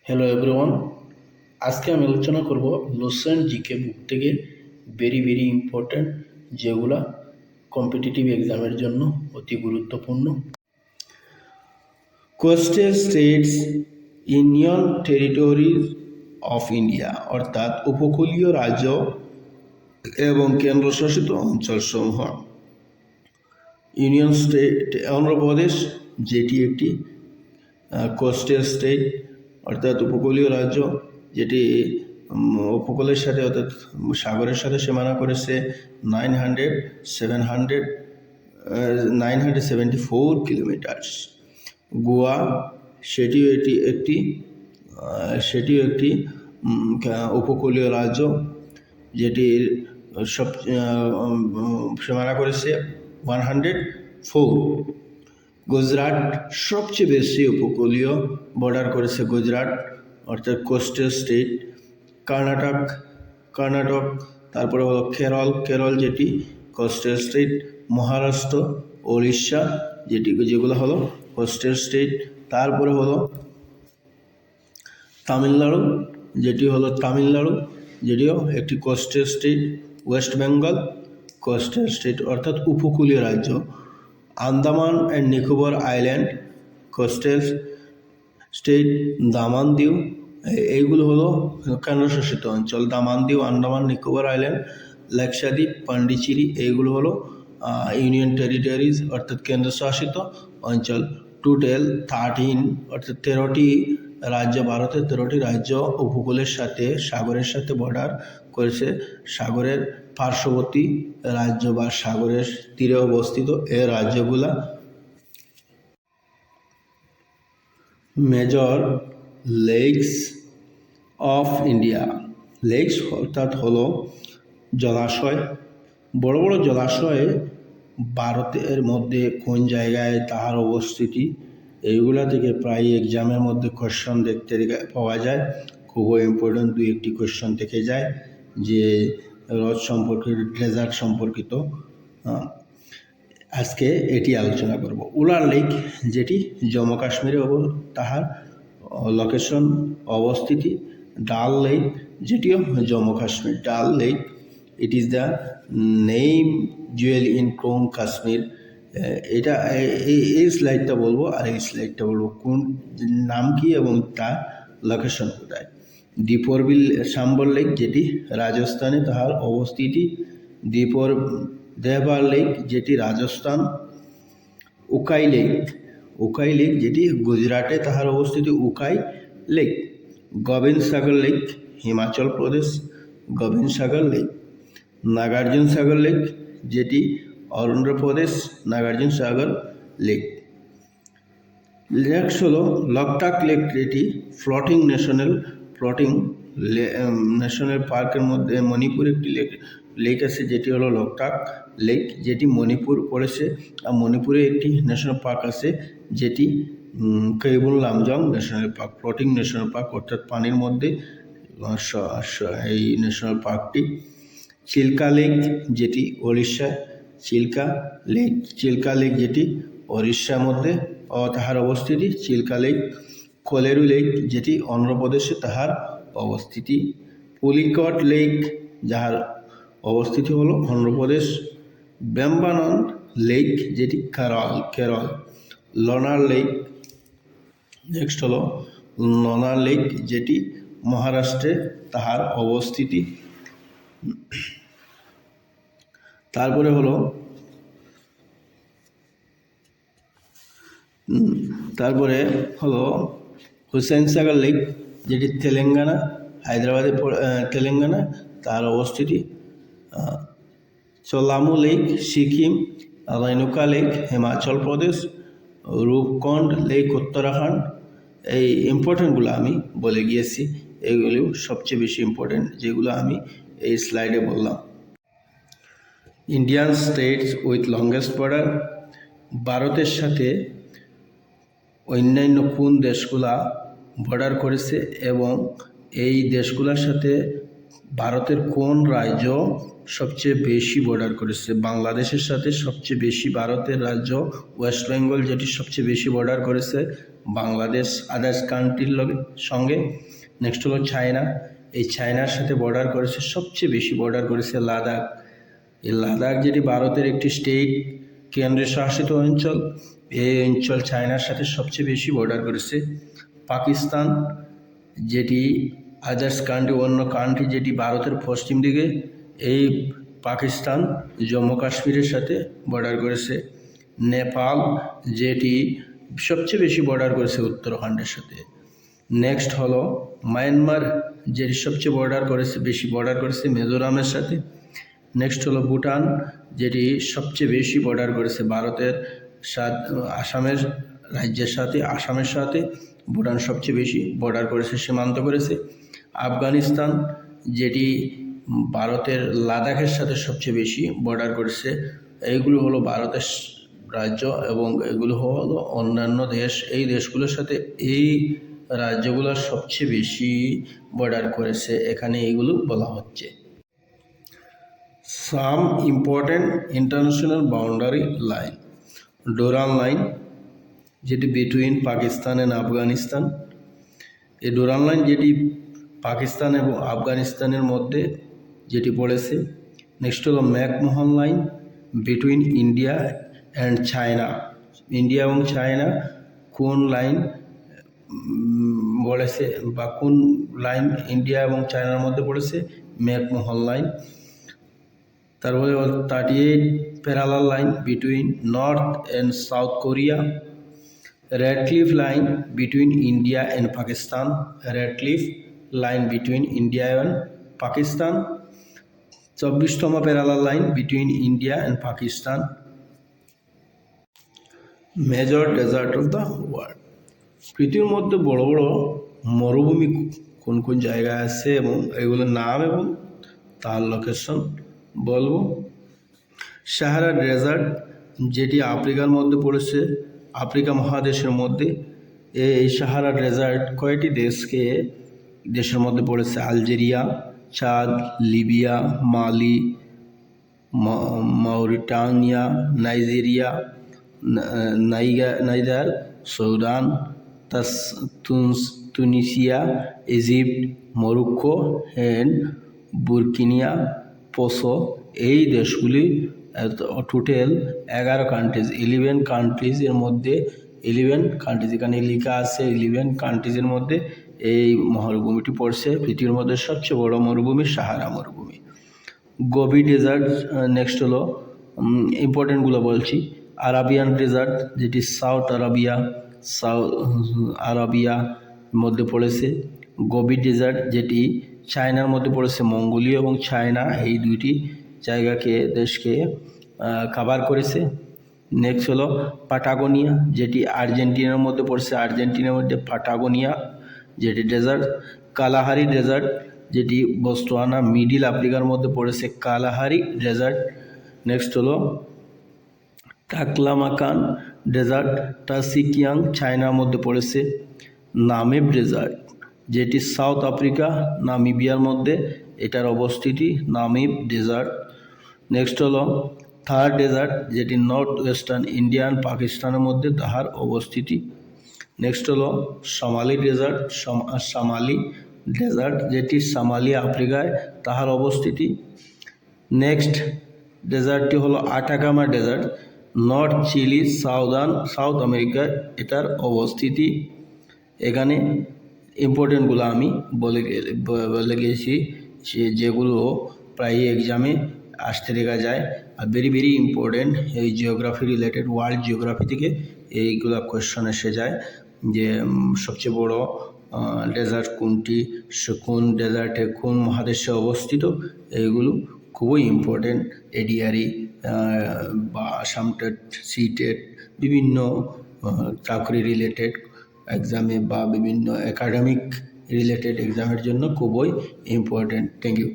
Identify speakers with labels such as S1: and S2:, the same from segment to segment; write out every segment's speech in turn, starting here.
S1: Hello everyone, আজকে আমি আলোচনা করব লোসেন্ট জিকে বুক থেকে ভেরি ইম্পর্ট্যান্ট যেগুলা কম্পিটিটিভ এক্সামের জন্য অতি গুরুত্বপূর্ণ। Coastal states union territories of India অর্থাৎ উপকূলীয় রাজ্য এবং কেন্দ্রশাসিত অঞ্চলসমূহ। ইউনিয়ন স্টেট অন্ধ্রপ্রদেশ, যেটি একটি কোস্টাল স্টেট অর্থাৎ উপকূলীয় রাজ্য, যেটি উপকূলের সাথে অর্থাৎ সাগরের সাথে সীমানা করেছে 974 কিলোমিটার। গোয়া, সেটিও একটি উপকূলীয় রাজ্য, যেটির সব সীমানা করেছে 104। গুজরাট সবচেয়ে বেশি উপকূলীয় বর্ডার করেছে গুজরাট অর্থাৎ কোস্টাল স্টেট। কর্ণাটক, তারপরে হলো কেরল যেটি কোস্টাল স্টেট। মহারাষ্ট্র, উড়িষ্যা যেগুলো হলো কোস্টাল স্টেট। তারপরে হলো তামিলনাড়ু, যেটিও একটি coastal state. West Bengal coastal state অর্থাৎ উপকূলীয় রাজ্য। Andaman and Nicobar island coastal state. দামান দিউ, এইগুলো হলো কেন্দ্রশাসিত অঞ্চল। দামান দিউ, আন্দামান নিকোবর আইল্যান্ড, লাক্ষাদ্বীপ, পন্ডিচেরি, এইগুলো হলো ইউনিয়ন টেরিটরিজ অর্থাৎ কেন্দ্রশাসিত অঞ্চল। টোটাল 13 অর্থাৎ 13টি রাজ্য, ভারতের 13টি রাজ্য উপকূলের সাথে সাগরের সাথে বর্ডার করেছে। সাগরের পার্শ্ববর্তী রাজ্য বা সাগরের তীরে অবস্থিত এই রাজ্যগুলা। Major lakes of India. Lakes অর্থাৎ হলো জলাশয়। বড় বড় জলাশয়ে ভারতের মধ্যে কোন জায়গায় তাহার অবস্থিতি, এইগুলা থেকে প্রায় এক্সামের মধ্যে কোয়েশ্চন দেখতে পাওয়া যায়। খুবই ইম্পর্টেন্ট 2-1টি কোয়েশ্চন থেকে যায় যে হ্রদ সম্পর্কিত, ডেজার্ট সম্পর্কিত। আজকে এটি আলোচনা করব। উলার লেক, যেটি জম্মু কাশ্মীরে তাহার লোকেশন অবস্থিতি। ডাল লেক, যেটিও জম্মু কাশ্মীর। ডাল lake, it is the name Jewel in Chrome Kashmir. এটা এই স্লাইডটা বলবো আর এই স্লাইডটা বলবো কোন নাম কি এবং তার লোকেশন কোথায়। দীপর বিল সাম্বর লেক, যেটি রাজস্থানে তাহার অবস্থিতি। দেহবার লেক, যেটি রাজস্থান। উকাই লেক, যেটি গুজরাটে তাহার অবস্থিতি। উকাই লেক। গোবিন্দ সাগর লেক, হিমাচল প্রদেশ। গোবিন্দ সাগর লেক। নাগার্জুন সাগর লেক, যেটি অন্ধ্রপ্রদেশ। নাগার্জুন সাগর লেক। নেক্সট হলো লোকটাক লেক, যেটি ফ্লোটিং ন্যাশনাল পার্কের মধ্যে মণিপুর একটি লেক আছে, যেটি হলো লোকটাক লেক, যেটি মণিপুর পড়েছে। আর মণিপুরে একটি ন্যাশনাল পার্ক আছে, যেটি Keibul Lamjao national park, floating national park অর্থাৎ পানির মধ্যে এই ন্যাশনাল পার্কটি। চিল্কা লেক, যেটি ওড়িশা। চিল্কা লেক, যেটি ওড়িশার মধ্যে তাহার অবস্থিতি। চিল্কা লেক। কোলেরু লেক, যেটি অন্ধ্রপ্রদেশে তাহার অবস্থিতি। পুলিকট লেক, যাহার অবস্থিতি হলো অন্ধ্রপ্রদেশ। বেম্বানন্দ লেক, যেটি কেরল। লোনার লেক, নেক্সট হলো লোনার লেক, যেটি মহারাষ্ট্রে তাহার অবস্থিতি। তারপরে হলো হুসেন সাগর লেক, যেটি তেলেঙ্গানা, হায়দ্রাবাদে তেলেঙ্গানা তার অবস্থিতি। সোলামু lake, Sikkim. Renuka lake, Himachal Pradesh. Roopkund lake, Uttarakhand. এই ইম্পর্টেন্টগুলো আমি বলে গিয়েছি, এগুলো সবচেয়ে বেশি ইম্পর্টেন্ট যেগুলো আমি এই স্লাইডে বললাম। Indian states with longest border. ভারতের সাথে অন্যান্য কোন দেশগুলা বর্ডার করেছে এবং এই দেশগুলোর সাথে ভারতের কোন রাজ্য সবচেয়ে বেশি বর্ডার করেছে। বাংলাদেশের সাথে সবচেয়ে বেশি ভারতের রাজ্য ওয়েস্ট বেঙ্গল, যেটি সবচেয়ে বেশি বর্ডার করেছে বাংলাদেশ আদার্স কান্ট্রির সঙ্গে। নেক্সট হলো চায়না, এই চায়নার সাথে বর্ডার করেছে, সবচেয়ে বেশি বর্ডার করেছে লাদাখ। এই লাদাখ যেটি ভারতের একটি স্টেট, কেন্দ্রীয় শাসিত অঞ্চল, এই অঞ্চল চায়নার সাথে সবচেয়ে বেশি বর্ডার করেছে। পাকিস্তান যেটি আদার্স কান্ট্রি, অন্য কান্ট্রি যেটি ভারতের পশ্চিম দিকে, এই পাকিস্তান জম্মু কাশ্মীরের সাথে বর্ডার করেছে। নেপাল যেটি সবচেয়ে বেশি বর্ডার করেছে উত্তরাখণ্ডের সাথে। নেক্সট হলো মায়ানমার, যেটি সবচেয়ে বেশি বর্ডার করেছে মিজোরামের সাথে। নেক্সট হলো ভুটান, যেটি সবচেয়ে বেশি বর্ডার করেছে ভারতের আসামের রাজ্যের সাথে, আসামের সাথে ভুটান সবচেয়ে বেশি বর্ডার করেছে, সীমান্ত করেছে। আফগানিস্তান যেটি ভারতের লাদাখের সাথে সবচেয়ে বেশি বর্ডার করেছে। এইগুলো হলো ভারতের রাজ্য এবং এগুলো হলো অন্যান্য দেশ। এই দেশগুলোর সাথে এই রাজ্যগুলো সবচেয়ে বেশি বর্ডার করেছে, এখানে এইগুলো বলা হচ্ছে। Some important international boundary line. Durand line, যেটি বিটুইন পাকিস্তান অ্যান্ড আফগানিস্তান। এই ডোরান লাইন যেটি পাকিস্তান এবং আফগানিস্তানের মধ্যে যেটি পড়েছে। নেক্সট হলো McMahon line, between India and China. India এবং চায়না কোন লাইন বলেছে বা কোন লাইন ইন্ডিয়া এবং চায়নার মধ্যে পড়েছে? McMahon line. তারপরে 38 parallel line between north and south Korea. Radcliffe line between India and Pakistan. Radcliffe line between India and Pakistan. 24তম parallel line between India and Pakistan. Major desert of the world. পৃথিবীর মধ্যে বড় বড় মরুভূমি কোন কোন জায়গায় আছে এবং এগুলোর নাম এবং তার লোকেশন বলবো। সাহারা ডেজার্ট, যেটি আফ্রিকার মধ্যে পড়েছে, আফ্রিকা মহাদেশের মধ্যে। এই সাহারা ডেজার্ট কয়টি দেশের মধ্যে পড়েছে? Algeria, Chad, Libya, Mali, Mauritania, Nigeria, Niger, Sudan, Tunisia, Egypt, Morocco and Burkina Faso. এই দেশগুলি টোটাল 11 কান্ট্রিজ, 11 কান্ট্রিজের মধ্যে 11 কান্ট্রিজ, এখানে লেখা আছে 11 কান্ট্রিজের মধ্যে এই মরুভূমিটি পড়ছে। পৃথিবীর মধ্যে সবচেয়ে বড় মরুভূমি সাহারা মরুভূমি। Gobi dessert. নেক্সট হলো ইম্পর্টেন্টগুলো বলছি। আরাবিয়ান ডেজার্ট, যেটি সাউথ আরাবিয়ার মধ্যে পড়েছে। গোবি ডেজার্ট, যেটি চায়নার মধ্যে পড়েছে, মঙ্গোলিয়া এবং চায়না এই দুইটি দেশকে কভার করেছে। নেক্সট হলো পাটাগোনিয়া, যেটি আর্জেন্টিনার মধ্যে পড়েছে, আর্জেন্টিনার মধ্যে পাটাগোনিয়া যেটি ডেজার্ট। কালাহারি ডেজার্ট, যেটি বোতসোয়ানা মিডিল আফ্রিকার মধ্যে পড়েছে, কালাহারি ডেজার্ট। নেক্সট হলো টাকলামাকান ডেজার্ট, টাসিকিয়াং চায়নার মধ্যে পড়েছে। নামিব ডেজার্ট, যেটি সাউথ আফ্রিকা নামিবিয়ার মধ্যে এটার অবস্থিতি, নামিব ডেজার্ট। নেক্সট হলো থার ডেজার্ট, যেটি নর্থ ওয়েস্টার্ন ইন্ডিয়া অ্যান্ড পাকিস্তানের মধ্যে তাহার অবস্থিতি। নেক্সট হলো সোমালি ডেজার্ট, সোমালি ডেজার্ট, যেটি সোমালি আফ্রিকায় তাহার অবস্থিতি। নেক্সট ডেজার্টটি হলো Atacama desert, north Chile south আমেরিকায় এটার অবস্থিতি। এখানে ইম্পর্টেন্টগুলো আমি বলে গেছি, যেগুলো প্রায় এক্সামে আসতে দেখা যায় আর ভেরি ভেরি ইম্পর্টেন্ট। এই জিওগ্রাফি রিলেটেড, ওয়ার্ল্ড জিওগ্রাফি থেকে এইগুলো কোয়েশ্চন এসে যায় যে সবচেয়ে বড় ডেজার্ট কোনটি, কোন ডেজার্টে কোন মহাদেশে অবস্থিত, এইগুলো খুবই ইম্পর্টেন্ট। এডিআরই বা আসাম টেট, সিটেট, বিভিন্ন চাকরি রিলেটেড এক্সামে বা বিভিন্ন একাডেমিক রিলেটেড এক্সামের জন্য খুবই important. Thank you.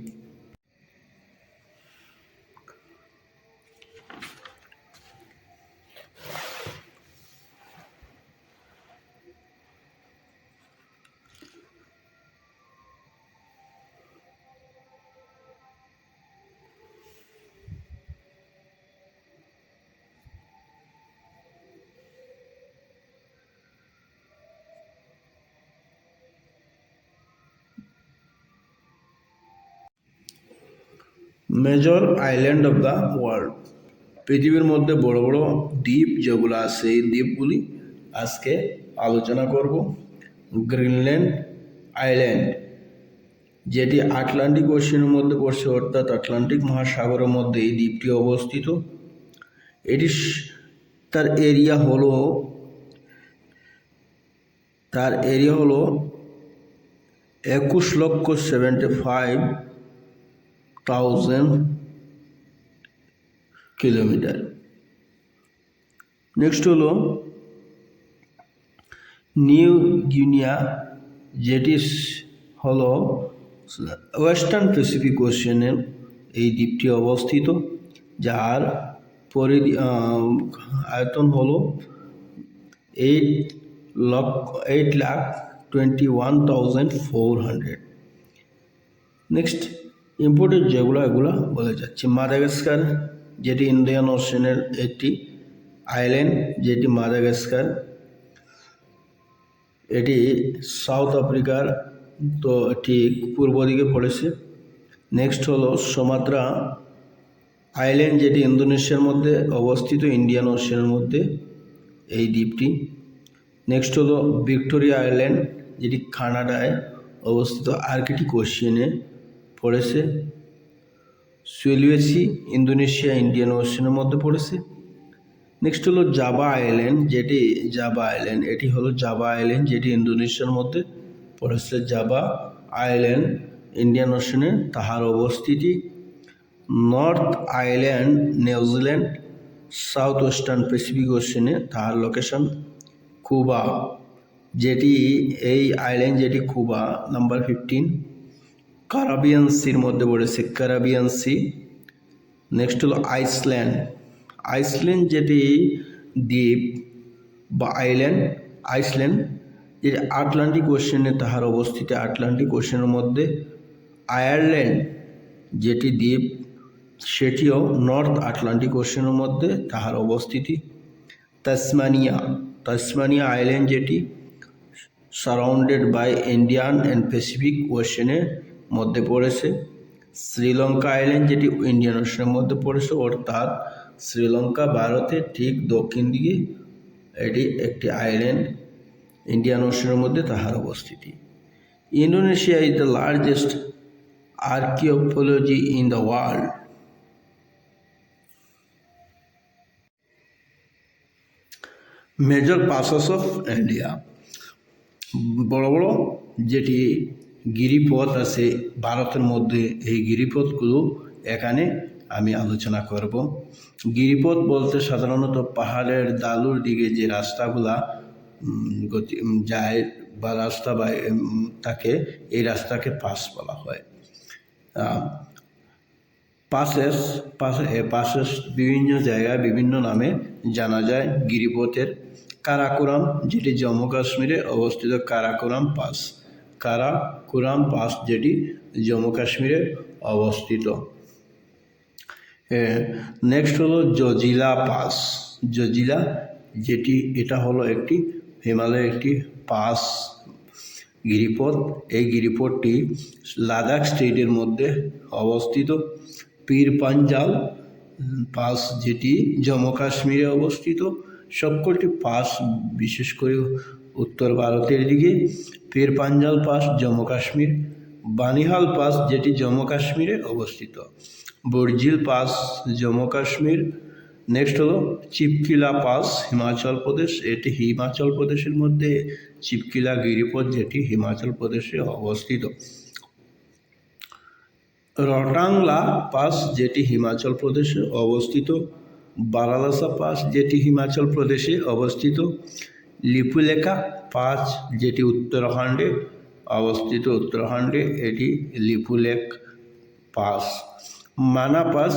S1: Major island of the world, পৃথিবীর মধ্যে বড় বড় দ্বীপ যেগুলো আছে এই দ্বীপগুলি আজকে আলোচনা করব। গ্রিনল্যান্ড আইল্যান্ড, যেটি আটলান্টিক ওশানের মধ্যে পড়ছে, অর্থাৎ আটলান্টিক মহাসাগরের মধ্যে এই দ্বীপটি অবস্থিত। এটি তার এরিয়া হলো 21,75,000 কিলোমিটার। নেক্সট হলো নিউ গিনিয়া, যেটি হলো ওয়েস্টার্ন প্যাসিফিক ওশেনে এই দ্বীপটি অবস্থিত, যার পরিধি আয়তন হলো 8,21,400। নেক্সট ইম্পোর্টেড এগুলো বলে যাচ্ছে। মাদাগাস্কার, যেটি ইন্ডিয়ান ওশেনের একটি আইল্যান্ড, যেটি মাদাগাস্কার, এটি সাউথ আফ্রিকার তো ঠিক পূর্ব দিকে পড়েছে। নেক্সট হলো সুমাত্রা আইল্যান্ড, যেটি ইন্দোনেশিয়ার মধ্যে অবস্থিত, ইন্ডিয়ান ওশেনের মধ্যে এই দ্বীপটি। নেক্সট হলো ভিক্টোরিয়া আইল্যান্ড, যেটি কানাডায় অবস্থিত, আর্কটিক ওশিয়ানে পড়েছে। সুলওয়েসি ইন্দোনেশিয়া, ইন্ডিয়ান ওশানের মধ্যে পড়েছে। নেক্সট হলো জাভা আইল্যান্ড, এটি হলো জাভা আইল্যান্ড, যেটি ইন্দোনেশিয়ার মধ্যে পড়েছে। জাভা আইল্যান্ড ইন্ডিয়ান ওশানে তাহার অবস্থিতি। North island New Zealand, south western Pacific ওশানে তাহার লোকেশন। কুবা, যেটি কুবা নাম্বার 15 কারাবিয়ান সির মধ্যে পড়েছে, কারাবিয়ান সি। নেক্সট হলো আইসল্যান্ড, যেটি দ্বীপ বা আইসল্যান্ড, যেটি আটলান্টিক ওশানে তাহার অবস্থিত, আটলান্টিক ওশানের মধ্যে। আয়ারল্যান্ড, যেটি দ্বীপ, সেটিও নর্থ আটলান্টিক ওশানের মধ্যে তাহার অবস্থিতি। তাসমানিয়া আইল্যান্ড, যেটি surrounded by Indian and Pacific ওশানের মধ্যে পড়েছে। শ্রীলঙ্কা আইল্যান্ড, যেটি ইন্ডিয়ান ওশানের মধ্যে পড়েছে, অর্থাৎ শ্রীলঙ্কা ভারতের ঠিক দক্ষিণ দিকে এটি একটি আইল্যান্ড, ইন্ডিয়ান ওশানের মধ্যে তাহার অবস্থিতি। Indonesia is the largest archipelago in the world. Major passes of India, বড় বড় যেটি গিরিপথ আছে ভারতের মধ্যে, এই গিরিপথগুলো এখানে আমি আলোচনা করব। গিরিপথ বলতে সাধারণত পাহাড়ের দালুর দিকে যে রাস্তাগুলা যায় বা রাস্তা থাকে, এই রাস্তাকে পাস বলা হয়। পাসেস বিভিন্ন জায়গায় বিভিন্ন নামে জানা যায় গিরিপথের। কারাকোরাম, যেটি জম্মু কাশ্মীরে অবস্থিত, কারাকোরাম পাস, যেটি জম্মু কাশ্মীরে অবস্থিত। নেক্সট হলো জজিলা পাস, এটা হলো একটি হিমালয়ের একটি পাস গিরিপথ। এই গিরিপথটি লাদাখ স্টেটের মধ্যে অবস্থিত। পীর পাঞ্জাল পাস, যেটি জম্মু কাশ্মীরে অবস্থিত। সবকটি পাস বিশেষ করে উত্তর ভারতের দিকে। পীর পাঞ্জাল পাস জম্মু কাশ্মীর। বানিহাল পাস, যেটি জম্মু কাশ্মীরে অবস্থিত। বর্জিল পাস জম্মু কাশ্মীর। নেক্সট হলো চিপকিলা পাস, হিমাচল প্রদেশ, এটি হিমাচল প্রদেশের মধ্যে চিপকিলা গিরিপথ, যেটি হিমাচল প্রদেশে অবস্থিত। রটাংলা পাস, যেটি হিমাচল প্রদেশে অবস্থিত। বারালাসা পাস, যেটি হিমাচল প্রদেশে অবস্থিত। লিপুলেখা পাস, যেটি উত্তরাখণ্ডে অবস্থিত, এটি লিপুলেখ পাস। মানা পাস,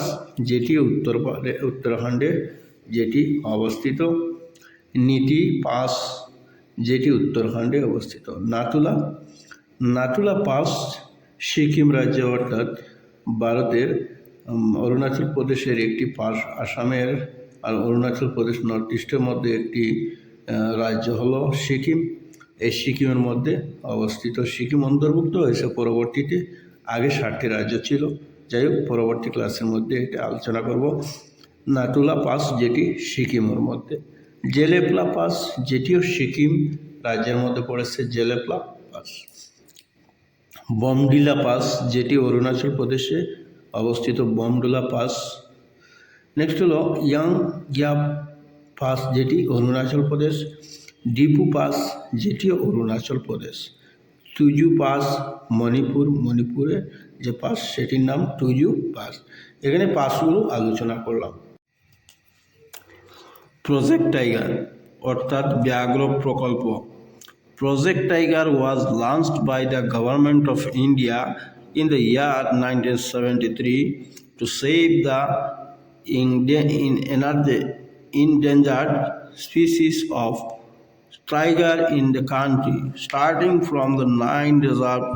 S1: যেটি উত্তরাখণ্ডে যেটি অবস্থিত। নীতি পাস, যেটি উত্তরাখণ্ডে অবস্থিত। নাতুলা পাস সিকিম রাজ্য, অর্থাৎ ভারতের অরুণাচল প্রদেশের একটি পাস। আসামের আর অরুণাচল প্রদেশ নর্থ ইস্টের মধ্যে একটি রাজ্য হলো সিকিম, এই সিকিমের মধ্যে অবস্থিত। সিকিম অন্তর্ভুক্ত হয়েছে পরবর্তীতে, আগে 7টি রাজ্য ছিল। যাই হোক পরবর্তী ক্লাসের মধ্যে এটা আলোচনা করব। নাতুলা পাস যেটি সিকিমের মধ্যে, জেলেপলা পাস যেটিও সিকিম রাজ্যের মধ্যে পড়েছে, জেলেপলা পাস। বমডিলা পাস যেটি অরুণাচল প্রদেশে অবস্থিত, বমডিলা পাস। নেক্সট হলো ইয়াংগ্যাপ পাস যেটি অরুণাচল প্রদেশ, ডিপু পাস যেটিও অরুণাচল প্রদেশ, টুজু পাস মণিপুরে যে পাস সেটির নাম টুজু পাস। এখানে পাসগুলো আলোচনা করলাম। প্রজেক্ট টাইগার অর্থাৎ ব্যাঘ্র প্রকল্প। Project Tiger was launched by the Government of India in the year 1973 to save the endangered species of tiger in the country. Starting from the 9 reserves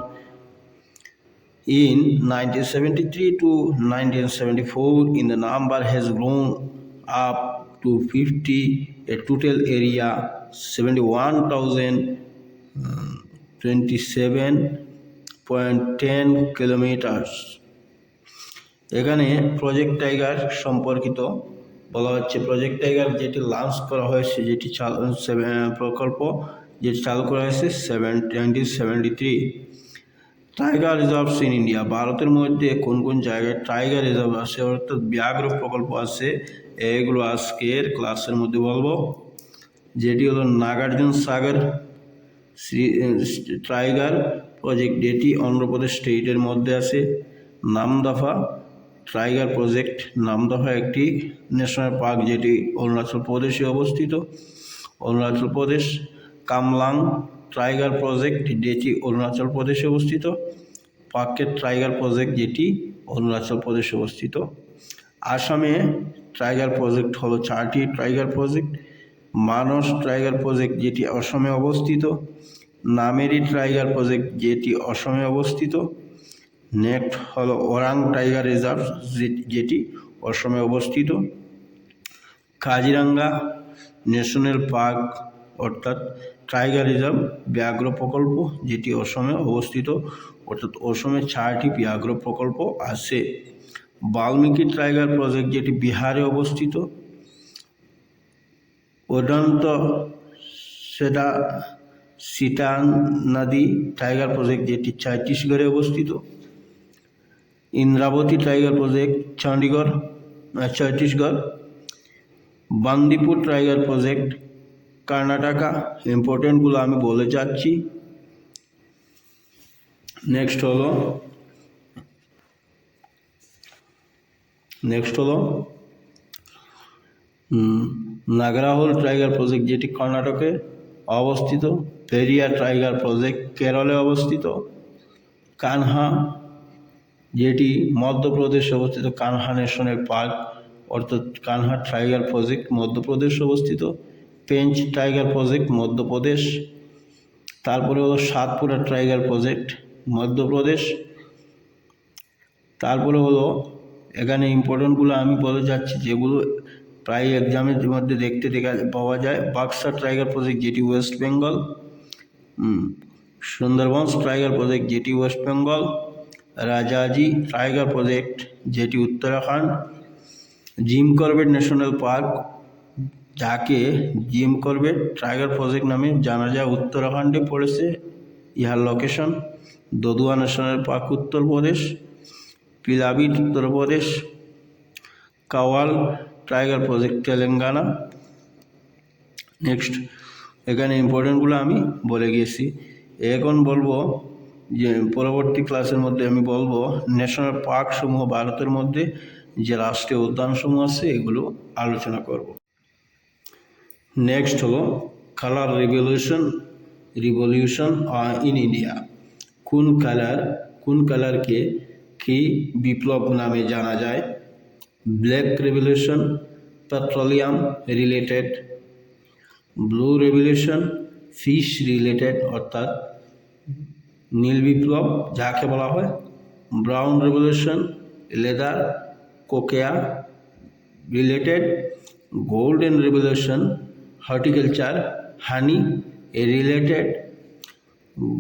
S1: in 1973 to 1974, in the number has grown up to 50, a total area 71,27.10 kilometres. এখানে project tiger সম্পর্কিত বলা হচ্ছে। Project tiger যেটি launch করা হয়েছে, যেটি প্রকল্প যেটি চালু করা হয়েছে 1973। টাইগার রিজার্ভস ইন ইন্ডিয়া, ভারতের মধ্যে কোন কোন জায়গায় টাইগার রিজার্ভ আছে অর্থাৎ ব্যাঘ্র প্রকল্প আছে, এগুলো আজকের ক্লাসের মধ্যে বলবো। যেটি হলো নাগার্জুন সাগর টাইগার প্রজেক্ট, যেটি অন্ধ্রপ্রদেশ স্টেটের মধ্যে আছে। নামদফা টাইগার প্রজেক্ট, নামদফা একটি ন্যাশনাল পার্ক যেটি অরুণাচল প্রদেশে অবস্থিত, অরুণাচল প্রদেশ। কামলাং টাইগার প্রজেক্ট যেটি অরুণাচল প্রদেশে অবস্থিত, পাকেট টাইগার প্রজেক্ট যেটি অরুণাচল প্রদেশে অবস্থিত। আসামে টাইগার প্রজেক্ট হলো 4টি টাইগার প্রজেক্ট। মানস টাইগার প্রজেক্ট যেটি অসমে অবস্থিত, নামেরি টাইগার প্রজেক্ট যেটি অসমে অবস্থিত। নেক্সট হলো ওরাং টাইগার রিজার্ভ যেটি অসমে অবস্থিত। কাজিরাঙ্গা ন্যাশনাল পার্ক অর্থাৎ টাইগার রিজার্ভ ব্যাঘ্র প্রকল্প যেটি অসমে অবস্থিত, অর্থাৎ অসমে 4টি ব্যাঘ্র প্রকল্প আছে। বাল্মীকি টাইগার প্রজেক্ট যেটি বিহারে অবস্থিত। ওদন্ত সিটান নদী টাইগার প্রজেক্ট যেটি ছত্তিশগড়ে অবস্থিত। Indravati tiger project Chhattisgarh. Bandipur tiger project Karnataka. ইম্পর্টেন্টগুলো আমি বলে যাচ্ছি। নেক্সট হলো নাগরাহোল টাইগার প্রজেক্ট যেটি কর্ণাটকে অবস্থিত। পেরিয়ার টাইগার প্রজেক্ট কেরলে অবস্থিত। কানহা যেটি মধ্যপ্রদেশে অবস্থিত, কানহা ন্যাশনাল পার্ক অর্থাৎ কানহা টাইগার প্রজেক্ট মধ্যপ্রদেশে অবস্থিত। Pench tiger project Madhya Pradesh. তারপরে হলো সাতপুরা টাইগার প্রজেক্ট মধ্যপ্রদেশ। তারপরে হলো এখানে ইম্পর্টেন্টগুলো আমি বলে যাচ্ছি যেগুলো প্রায় এক্সামের মধ্যে দেখতে পাওয়া যায়। বাক্সা টাইগার প্রজেক্ট যেটি ওয়েস্ট বেঙ্গল। সুন্দরবন টাইগার প্রজেক্ট যেটি ওয়েস্ট বেঙ্গল। রাজাজি টাইগার প্রজেক্ট যেটি Uttarakhand. Jim Corbett national park যাকে জিম করবেট টাইগার প্রজেক্ট নামে জানা যায়, উত্তরাখণ্ডে পড়েছে ইহার লোকেশন। Dudhwa national park Uttar Pradesh. Pilibhit Uttar Pradesh. Kawal tiger project Telangana. Next এখানে ইম্পর্টেন্টগুলো আমি বলে গিয়েছি। এখন বলবো যে পরবর্তী ক্লাসের মধ্যে আমি বলবো ন্যাশনাল পার্ক সমূহ ভারতের মধ্যে যে রাষ্ট্রীয় উদ্যানসমূহ আছে এগুলো আলোচনা করব। নেক্সট হলো কালার রিভলিউশন ইন ইন্ডিয়া। কোন কালারকে কি বিপ্লব নামে জানা যায়? Black revolution petroleum related. Blue revolution fish related অর্থাৎ নীল বিপ্লব যাকে বলা হয়। Brown revolution leather cocoa related. Golden revolution horticulture honey related.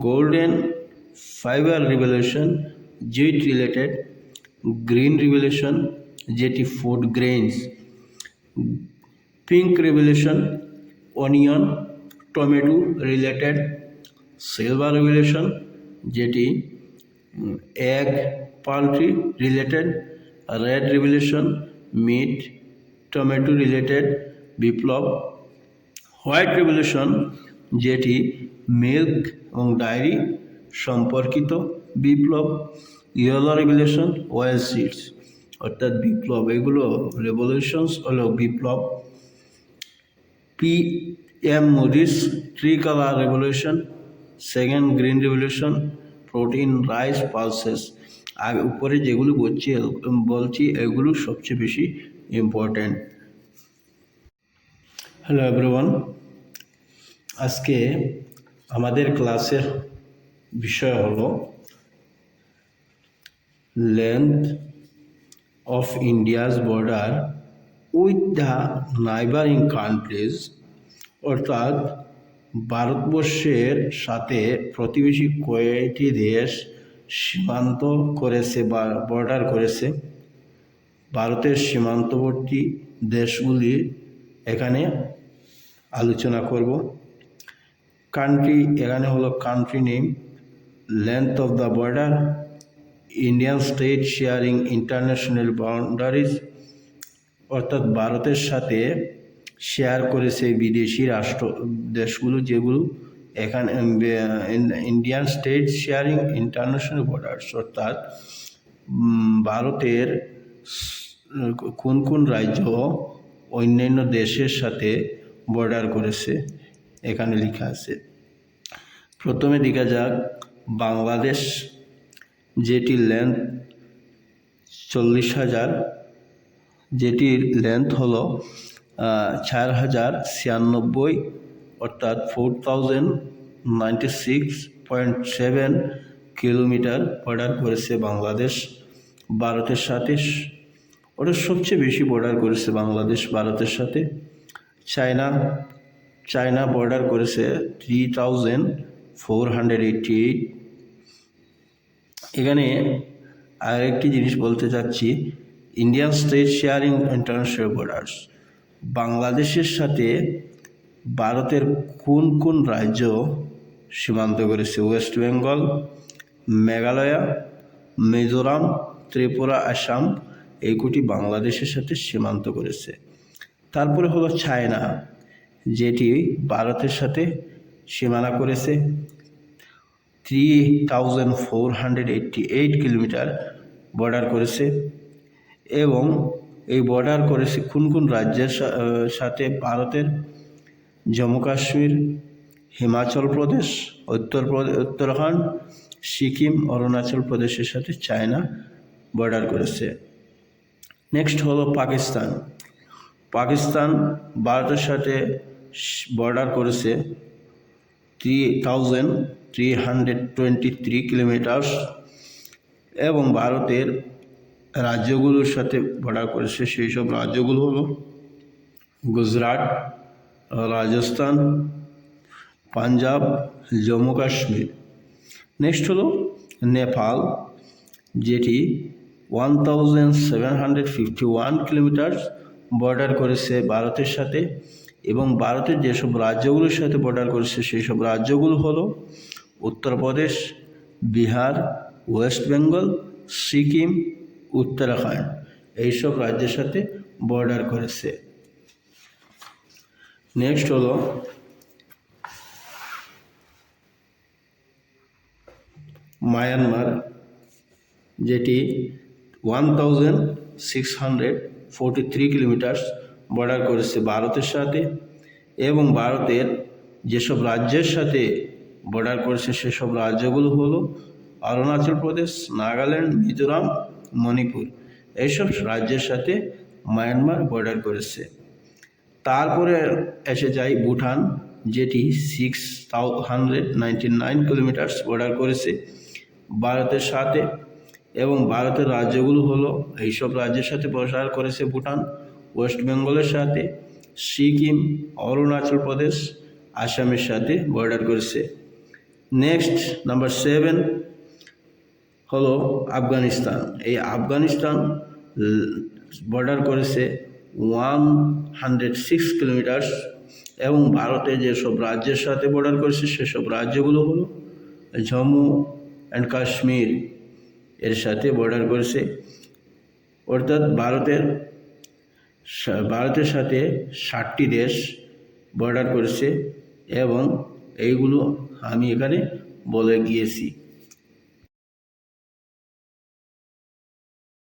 S1: Golden fibre revolution jute related. Green revolution যেটি food grains, pink revolution onion tomato related, silver revolution যেটি egg poultry related, red revolution meat tomato related বিপ্লব, white revolution যেটি milk এবং dairy সম্পর্কিত বিপ্লব, yellow revolution oil seeds অর্থাৎ বিপ্লব, এগুলো রেভলিউশনস হলো বিপ্লব। PM Modi's tri colour revolution, second green revolution, protein rice pulses. আর উপরে যেগুলো বলছি এগুলো সবচেয়ে বেশি ইম্পর্ট্যান্ট। হ্যালো এভরিওয়ান, আজকে আমাদের ক্লাসের বিষয় হলো length of India's border with the নাইবারিং countries, অর্থাৎ ভারতবর্ষের সাথে প্রতিবেশী কয়টি দেশ সীমান্ত করেছে বা বর্ডার করেছে। ভারতের সীমান্তবর্তী দেশগুলি এখানে আলোচনা করব। কান্ট্রি এখানে হলো country name, length of the border, Indian state sharing international boundaries, অর্থাৎ ভারতের সাথে শেয়ার করেছে বিদেশি দেশগুলো যেগুলো এখানে Indian state sharing international borders, অর্থাৎ ভারতের কোন কোন রাজ্য অন্যান্য দেশের সাথে বর্ডার করেছে এখানে লেখা আছে। প্রথমে দেখা যাক বাংলাদেশ, যেটি লেন্থ 40,000, যেটির লেন্থ হলো 4,096, অর্থাৎ 4,096.7 কিলোমিটার বর্ডার করেছে বাংলাদেশ ভারতের সাথে। ওটা সবচেয়ে বেশি বর্ডার করেছে বাংলাদেশ ভারতের সাথে। চায়না বর্ডার করেছে 3,488। এখানে আরেকটি জিনিস বলতে চাচ্ছি, Indian state sharing international borders, বাংলাদেশের সাথে ভারতের কোন কোন রাজ্য সীমান্ত করেছে? ওয়েস্ট বেঙ্গল, মেঘালয়, মিজোরাম, ত্রিপুরা, আসাম, এইগুলি বাংলাদেশের সাথে সীমান্ত করেছে। তারপরে হলো চায়না, যেটি ভারতের সাথে সীমানা করেছে 3,488 কিলোমিটার বর্ডার করেছে। এবং এই বর্ডার করেছে কোন কোন রাজ্যের সাথে? জম্মু কাশ্মীর, হিমাচল প্রদেশ, উত্তরাখণ্ড, সিকিম, অরুণাচল প্রদেশের সাথে চায়না বর্ডার করেছে। নেক্সট হলো পাকিস্তান ভারতের সাথে বর্ডার করেছে 3,323 কিলোমিটার এবং ভারতের রাজ্যগুলোর সাথে বর্ডার করেছে। সেই সব রাজ্যগুলো হলো গুজরাট, রাজস্থান, পাঞ্জাব, জম্মু কাশ্মীর। নেক্সট হলো নেপাল, যেটি 1,751 কিলোমিটার বর্ডার করেছে ভারতের সাথে এবং ভারতের যেসব রাজ্যগুলোর সাথে বর্ডার করেছে সেই সব রাজ্যগুলো হলো উত্তরপ্রদেশ, বিহার, ওয়েস্ট বেঙ্গল, সিকিম, উত্তরাখণ্ড, এইসব রাজ্যের সাথে বর্ডার করেছে। নেক্সট হলো মায়ানমার, যেটি 1,643 কিলোমিটার বর্ডার করেছে ভারতের সাথে এবং ভারতের যেসব রাজ্যের সাথে বর্ডার করেছে সেসব রাজ্যগুলো হলো অরুণাচল প্রদেশ, নাগাল্যান্ড, মিজোরাম, মণিপুর, এইসব রাজ্যের সাথে মায়ানমার বর্ডার করেছে। তারপরে এসে যায় ভুটান, যেটি 699 কিলোমিটার বর্ডার করেছে ভারতের সাথে এবং ভারতের রাজ্যগুলো হলো এইসব রাজ্যের সাথে বর্ডার করেছে ভুটান, ওয়েস্ট বেঙ্গলের সাথে, সিকিম, অরুণাচল প্রদেশ, আসামের সাথে বর্ডার করেছে। নেক্সট নাম্বার 7 হলো আফগানিস্তান। এই আফগানিস্তান বর্ডার করেছে 106 কিলোমিটার এবং ভারতে যেসব রাজ্যের সাথে বর্ডার করেছে সেসব রাজ্যগুলো হলো জম্মু অ্যান্ড কাশ্মীর এর সাথে বর্ডার করেছে। অর্থাৎ ভারতের সাথে 60টি দেশ বর্ডার করেছে এবং এইগুলো আমি এখানে বলে গিয়েছি।